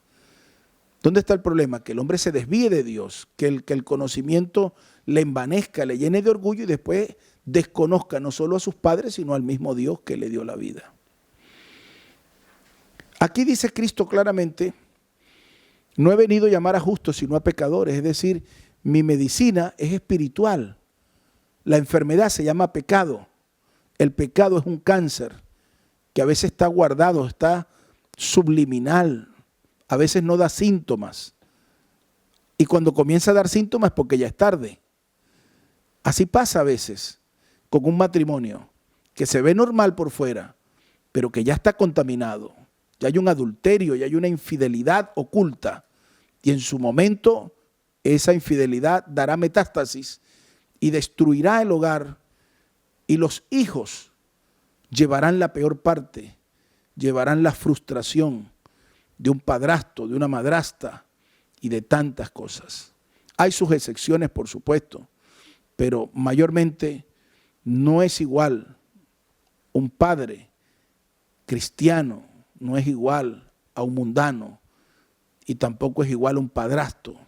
¿Dónde está el problema? Que el hombre se desvíe de Dios, que el conocimiento le envanezca, le llene de orgullo y después desconozca no solo a sus padres, sino al mismo Dios que le dio la vida. Aquí dice Cristo claramente: no he venido a llamar a justos, sino a pecadores. Es decir, mi medicina es espiritual. La enfermedad se llama pecado. El pecado es un cáncer que a veces está guardado, está subliminal, a veces no da síntomas. Y cuando comienza a dar síntomas es porque ya es tarde. Así pasa a veces con un matrimonio que se ve normal por fuera, pero que ya está contaminado. Ya hay un adulterio, ya hay una infidelidad oculta. Y en su momento esa infidelidad dará metástasis y destruirá el hogar. Y los hijos llevarán la peor parte, llevarán la frustración de un padrastro, de una madrastra y de tantas cosas. Hay sus excepciones, por supuesto, pero mayormente no es igual un padre cristiano, no es igual a un mundano y tampoco es igual a un padrastro,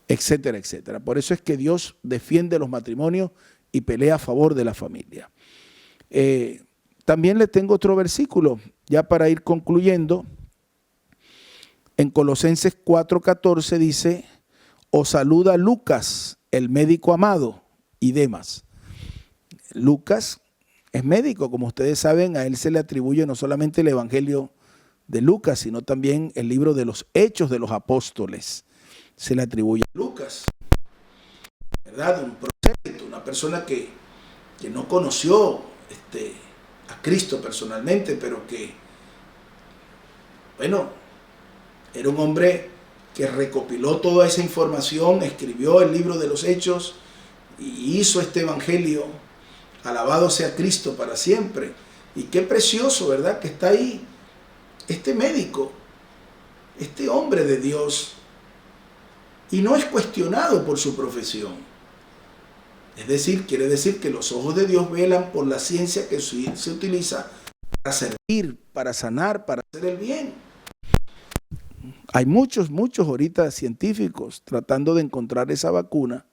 etcétera, etcétera. Por eso es que Dios defiende los matrimonios y pelea a favor de la familia. También le tengo otro versículo, ya para ir concluyendo. En Colosenses 4:14 dice: os saluda Lucas, el médico amado, y Demas. Lucas es médico, como ustedes saben, a él se le atribuye no solamente el Evangelio de Lucas, sino también el libro de los Hechos de los Apóstoles. Se le atribuye a Lucas, ¿verdad? Un prosélito, una persona que no conoció a Cristo personalmente, pero que, bueno, era un hombre que recopiló toda esa información, escribió el libro de los Hechos y hizo este evangelio. Alabado sea Cristo para siempre. Y qué precioso, ¿verdad?, que está ahí este médico, este hombre de Dios y no es cuestionado por su profesión. Es decir, quiere decir que los ojos de Dios velan por la ciencia que se utiliza para servir, para sanar, para hacer el bien. Hay muchos ahorita científicos tratando de encontrar esa vacuna,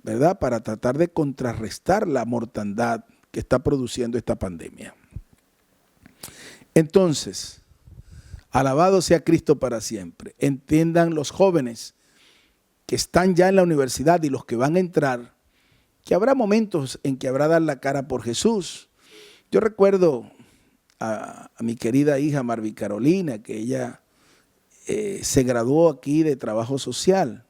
¿verdad? Para tratar de contrarrestar la mortandad que está produciendo esta pandemia. Entonces, alabado sea Cristo para siempre. Entiendan los jóvenes que están ya en la universidad y los que van a entrar, que habrá momentos en que habrá dar la cara por Jesús. Yo recuerdo a mi querida hija Marvi Carolina, que ella se graduó aquí de trabajo social.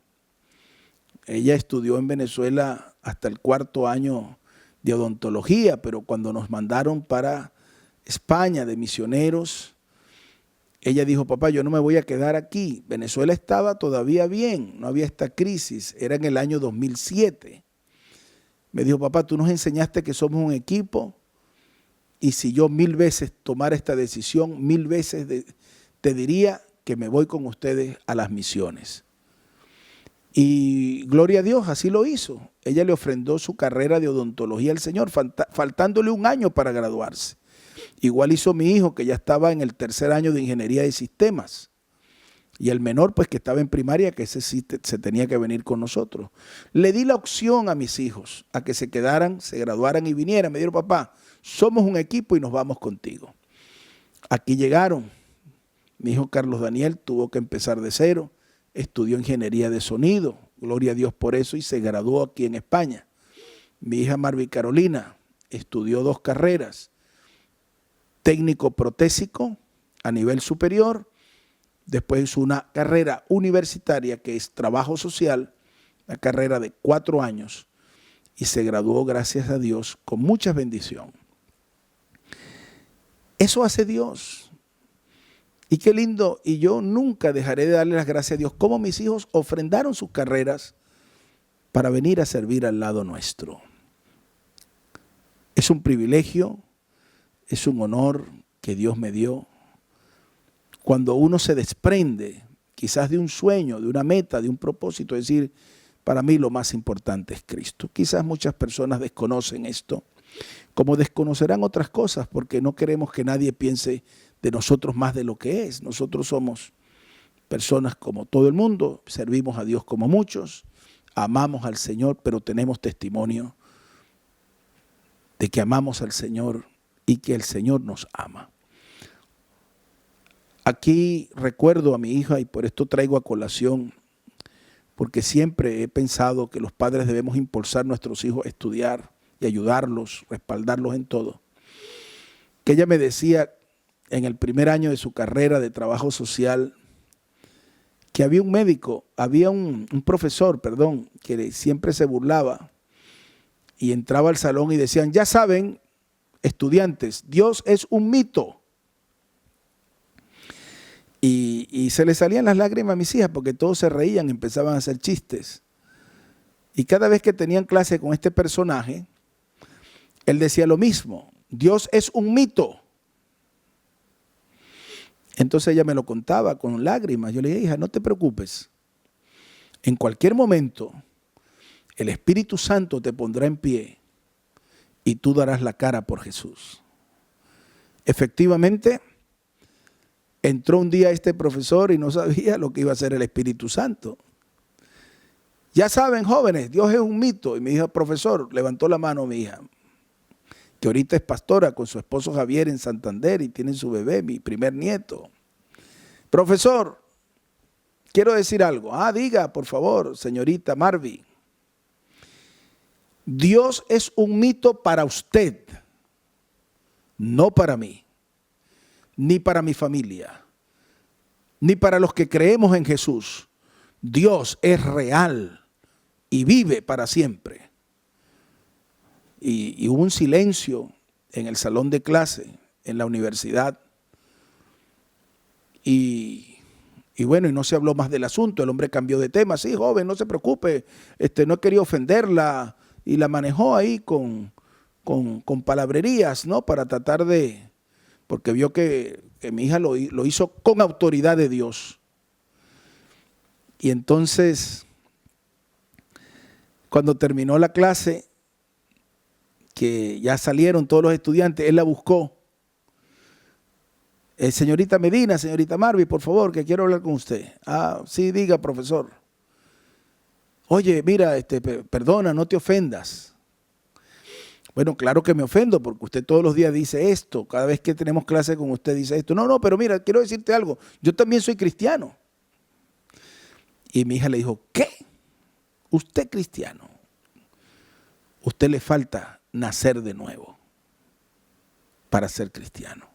Ella estudió en Venezuela hasta el 4º año de odontología, pero cuando nos mandaron para España de misioneros, ella dijo: papá, yo no me voy a quedar aquí. Venezuela estaba todavía bien, no había esta crisis, era en el año 2007. Me dijo: papá, tú nos enseñaste que somos un equipo, y si yo 1000 veces tomara esta decisión, 1000 veces te diría que me voy con ustedes a las misiones. Y gloria a Dios, así lo hizo. Ella le ofrendó su carrera de odontología al Señor, faltándole un año para graduarse. Igual hizo mi hijo, que ya estaba en el 3er año de ingeniería de sistemas. Y el menor, pues, que estaba en primaria, que ese sí se tenía que venir con nosotros. Le di la opción a mis hijos a que se quedaran, se graduaran y vinieran. Me dijeron: papá, somos un equipo y nos vamos contigo. Aquí llegaron. Mi hijo Carlos Daniel tuvo que empezar de cero, estudió ingeniería de sonido, gloria a Dios por eso, y se graduó aquí en España. Mi hija Marvi Carolina estudió 2 carreras, técnico protésico a nivel superior, después hizo una carrera universitaria que es trabajo social, una carrera de 4 años, y se graduó, gracias a Dios, con mucha bendición. Eso hace Dios. Y qué lindo, y yo nunca dejaré de darle las gracias a Dios, como mis hijos ofrendaron sus carreras para venir a servir al lado nuestro. Es un privilegio, es un honor que Dios me dio. Cuando uno se desprende, quizás de un sueño, de una meta, de un propósito, es decir, para mí lo más importante es Cristo. Quizás muchas personas desconocen esto, como desconocerán otras cosas, porque no queremos que nadie piense de nosotros más de lo que es. Nosotros somos personas como todo el mundo, servimos a Dios como muchos, amamos al Señor, pero tenemos testimonio de que amamos al Señor y que el Señor nos ama. Aquí recuerdo a mi hija, y por esto traigo a colación, porque siempre he pensado que los padres debemos impulsar a nuestros hijos a estudiar y ayudarlos, respaldarlos en todo, que ella me decía en el 1er año de su carrera de trabajo social, que había un médico, había un profesor, que siempre se burlaba y entraba al salón y decían: ya saben, estudiantes, Dios es un mito. Y se le salían las lágrimas a mis hijas porque todos se reían, empezaban a hacer chistes. Y cada vez que tenían clase con este personaje, él decía lo mismo: Dios es un mito. Entonces ella me lo contaba con lágrimas. Yo le dije: hija, no te preocupes. En cualquier momento, el Espíritu Santo te pondrá en pie y tú darás la cara por Jesús. Efectivamente, entró un día este profesor y no sabía lo que iba a hacer el Espíritu Santo. Ya saben, jóvenes, Dios es un mito. Y mi hija: profesor, levantó la mano mi hija, que ahorita es pastora con su esposo Javier en Santander y tienen su bebé, mi primer nieto. Profesor, quiero decir algo. Diga, por favor, señorita Marvi. Dios es un mito para usted, no para mí, ni para mi familia, ni para los que creemos en Jesús. Dios es real y vive para siempre. Y hubo un silencio en el salón de clase, en la universidad. Y bueno, y no se habló más del asunto. El hombre cambió de tema. Sí, joven, no se preocupe. No quería ofenderla. Y la manejó ahí con palabrerías, ¿no? Para tratar de... Porque vio que que mi hija lo hizo con autoridad de Dios. Y entonces, cuando terminó la clase, que ya salieron todos los estudiantes, él la buscó. Señorita Medina, señorita Marvi, por favor, que quiero hablar con usted. Ah, sí, diga, profesor. Oye, mira, perdona, no te ofendas. Bueno, claro que me ofendo porque usted todos los días dice esto. Cada vez que tenemos clase con usted dice esto. No, pero mira, quiero decirte algo. Yo también soy cristiano. Y mi hija le dijo, ¿qué? ¿Usted cristiano? Usted le falta nacer de nuevo para ser cristiano.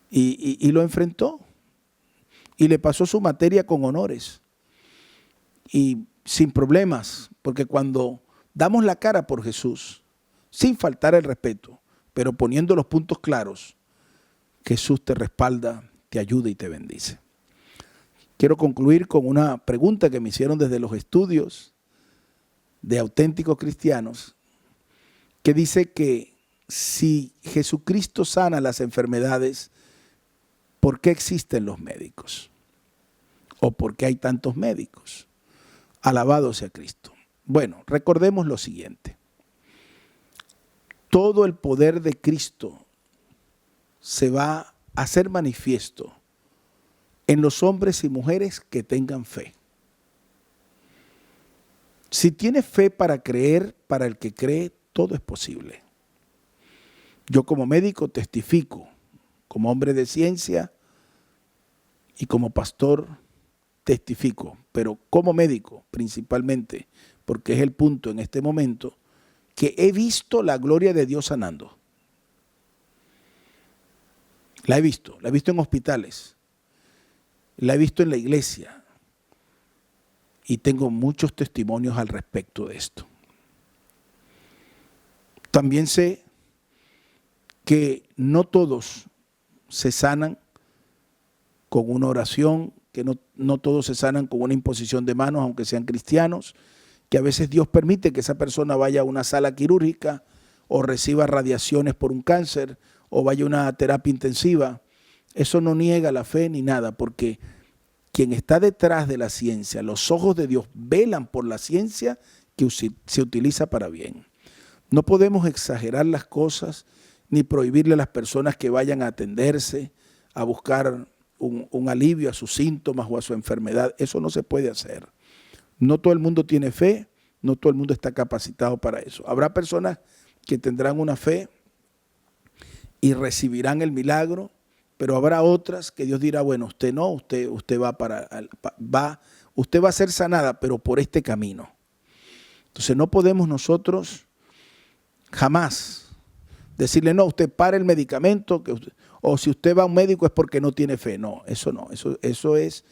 Y lo enfrentó. Y le pasó su materia con honores. Y sin problemas, porque cuando damos la cara por Jesús, sin faltar el respeto, pero poniendo los puntos claros, Jesús te respalda, te ayuda y te bendice. Quiero concluir con una pregunta que me hicieron desde los estudios de auténticos cristianos, que dice que si Jesucristo sana las enfermedades, ¿por qué existen los médicos? ¿O por qué hay tantos médicos? Alabado sea Cristo. Bueno, recordemos lo siguiente. Todo el poder de Cristo se va a hacer manifiesto en los hombres y mujeres que tengan fe. Si tienes fe para creer, para el que cree, todo es posible. Yo como médico testifico, como hombre de ciencia y como pastor testifico, pero como médico principalmente, porque es el punto en este momento, que he visto la gloria de Dios sanando. La he visto en hospitales, la he visto en la iglesia y tengo muchos testimonios al respecto de esto. También sé que no todos se sanan con una oración, que no todos se sanan con una imposición de manos, aunque sean cristianos, que a veces Dios permite que esa persona vaya a una sala quirúrgica o reciba radiaciones por un cáncer o vaya a una terapia intensiva. Eso no niega la fe ni nada, porque quien está detrás de la ciencia, los ojos de Dios velan por la ciencia que se utiliza para bien. No podemos exagerar las cosas ni prohibirle a las personas que vayan a atenderse, a buscar un alivio a sus síntomas o a su enfermedad. Eso no se puede hacer. No todo el mundo tiene fe, no todo el mundo está capacitado para eso. Habrá personas que tendrán una fe y recibirán el milagro, pero habrá otras que Dios dirá, bueno, usted no, usted va a ser sanada, pero por este camino. Entonces no podemos nosotros jamás decirle, no, usted para el medicamento, o si usted va a un médico es porque no tiene fe. No, eso es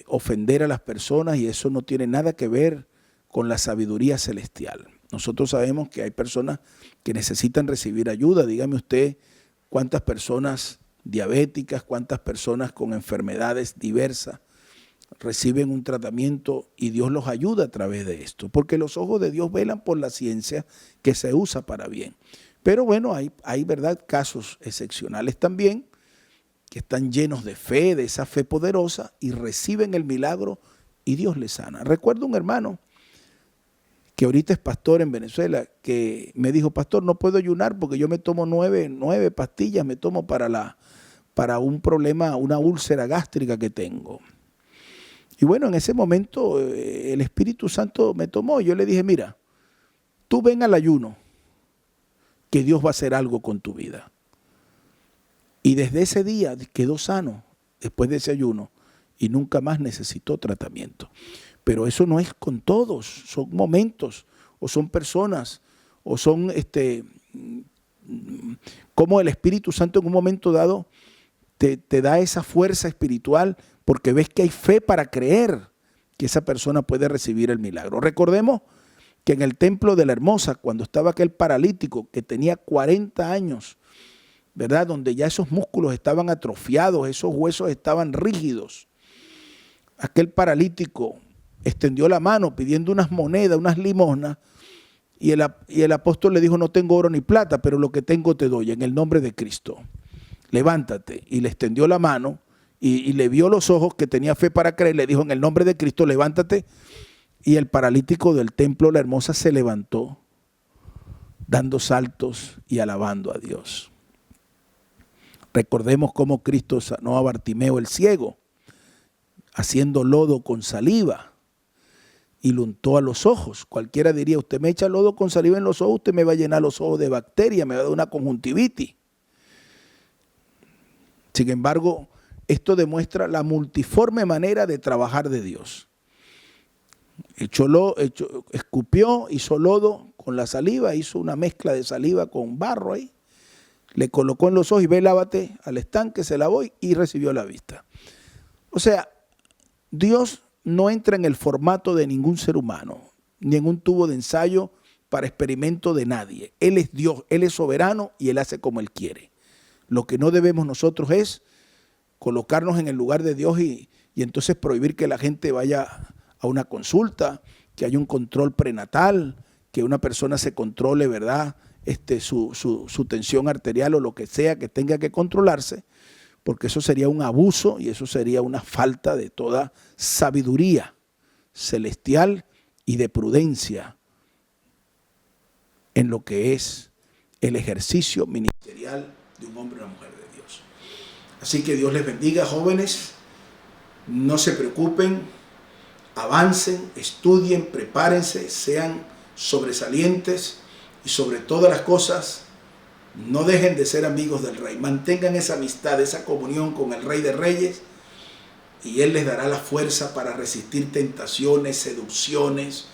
ofender a las personas y eso no tiene nada que ver con la sabiduría celestial. Nosotros sabemos que hay personas que necesitan recibir ayuda. Dígame usted cuántas personas diabéticas, cuántas personas con enfermedades diversas reciben un tratamiento y Dios los ayuda a través de esto, porque los ojos de Dios velan por la ciencia que se usa para bien. Pero bueno, hay verdad, casos excepcionales también que están llenos de fe, de esa fe poderosa, y reciben el milagro y Dios les sana. Recuerdo un hermano que ahorita es pastor en Venezuela, que me dijo, pastor, no puedo ayunar porque yo me tomo nueve pastillas, me tomo para un problema, una úlcera gástrica que tengo. Y bueno, en ese momento el Espíritu Santo me tomó. Yo le dije, mira, tú ven al ayuno, que Dios va a hacer algo con tu vida. Y desde ese día quedó sano, después de ese ayuno, y nunca más necesitó tratamiento. Pero eso no es con todos, son momentos, o son personas, o son como el Espíritu Santo en un momento dado te da esa fuerza espiritual porque ves que hay fe para creer que esa persona puede recibir el milagro. Recordemos que en el templo de la Hermosa, cuando estaba aquel paralítico que tenía 40 años, ¿verdad? Donde ya esos músculos estaban atrofiados, esos huesos estaban rígidos. Aquel paralítico extendió la mano pidiendo unas monedas, unas limosnas, y el apóstol le dijo, no tengo oro ni plata, pero lo que tengo te doy, en el nombre de Cristo. levántate. Y le extendió la mano y le vio los ojos, que tenía fe para creer. Le dijo, en el nombre de Cristo, levántate. Y el paralítico del templo La Hermosa se levantó, dando saltos y alabando a Dios. Recordemos cómo Cristo sanó a Bartimeo el ciego, haciendo lodo con saliva, y lo untó a los ojos. Cualquiera diría, usted me echa lodo con saliva en los ojos, usted me va a llenar los ojos de bacterias, me va a dar una conjuntivitis. Sin embargo, esto demuestra la multiforme manera de trabajar de Dios. Escupió, hizo lodo con la saliva, hizo una mezcla de saliva con barro ahí, le colocó en los ojos y ve, lávate al estanque, se lavó y recibió la vista. O sea, Dios no entra en el formato de ningún ser humano, ni en un tubo de ensayo para experimento de nadie. Él es Dios, Él es soberano y Él hace como Él quiere. Lo que no debemos nosotros es colocarnos en el lugar de Dios y entonces prohibir que la gente vaya a una consulta, que haya un control prenatal, que una persona se controle, ¿verdad?, su tensión arterial o lo que sea que tenga que controlarse, porque eso sería un abuso y eso sería una falta de toda sabiduría celestial y de prudencia en lo que es el ejercicio ministerial de un hombre o una mujer de Dios. Así que Dios les bendiga, jóvenes, no se preocupen, avancen, estudien, prepárense, sean sobresalientes y sobre todas las cosas, no dejen de ser amigos del Rey. Mantengan esa amistad, esa comunión con el Rey de Reyes y Él les dará la fuerza para resistir tentaciones, seducciones,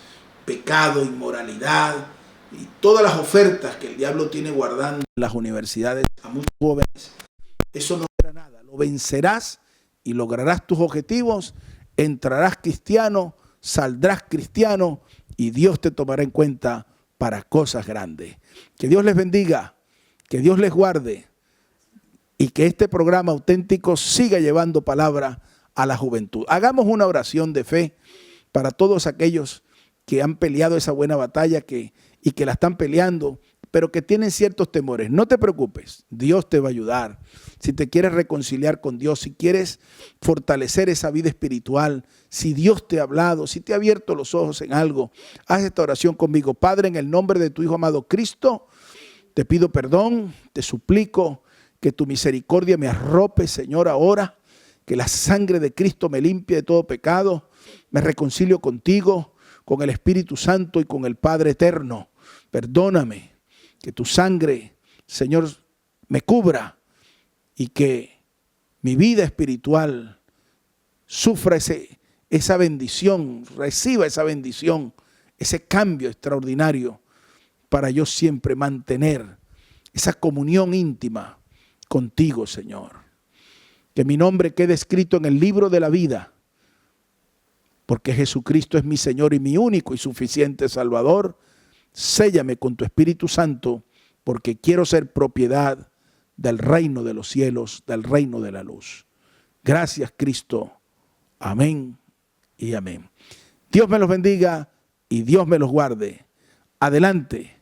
pecado, inmoralidad y todas las ofertas que el diablo tiene guardando en las universidades a muchos jóvenes. Eso no será nada. Lo vencerás y lograrás tus objetivos. Entrarás cristiano, saldrás cristiano y Dios te tomará en cuenta para cosas grandes. Que Dios les bendiga, que Dios les guarde y que este programa auténtico siga llevando palabra a la juventud. Hagamos una oración de fe para todos aquellos que han peleado esa buena batalla y que la están peleando, pero que tienen ciertos temores. No te preocupes, Dios te va a ayudar. Si te quieres reconciliar con Dios, si quieres fortalecer esa vida espiritual, si Dios te ha hablado, si te ha abierto los ojos en algo, haz esta oración conmigo. Padre, en el nombre de tu Hijo amado Cristo, te pido perdón, te suplico que tu misericordia me arrope, Señor, ahora, que la sangre de Cristo me limpie de todo pecado, me reconcilio contigo, con el Espíritu Santo y con el Padre eterno. Perdóname, que tu sangre, Señor, me cubra y que mi vida espiritual sufra esa bendición, reciba esa bendición, ese cambio extraordinario para yo siempre mantener esa comunión íntima contigo, Señor. Que mi nombre quede escrito en el libro de la vida, porque Jesucristo es mi Señor y mi único y suficiente Salvador. Séllame con tu Espíritu Santo, porque quiero ser propiedad del reino de los cielos, del reino de la luz. Gracias, Cristo. Amén y amén. Dios me los bendiga y Dios me los guarde. Adelante.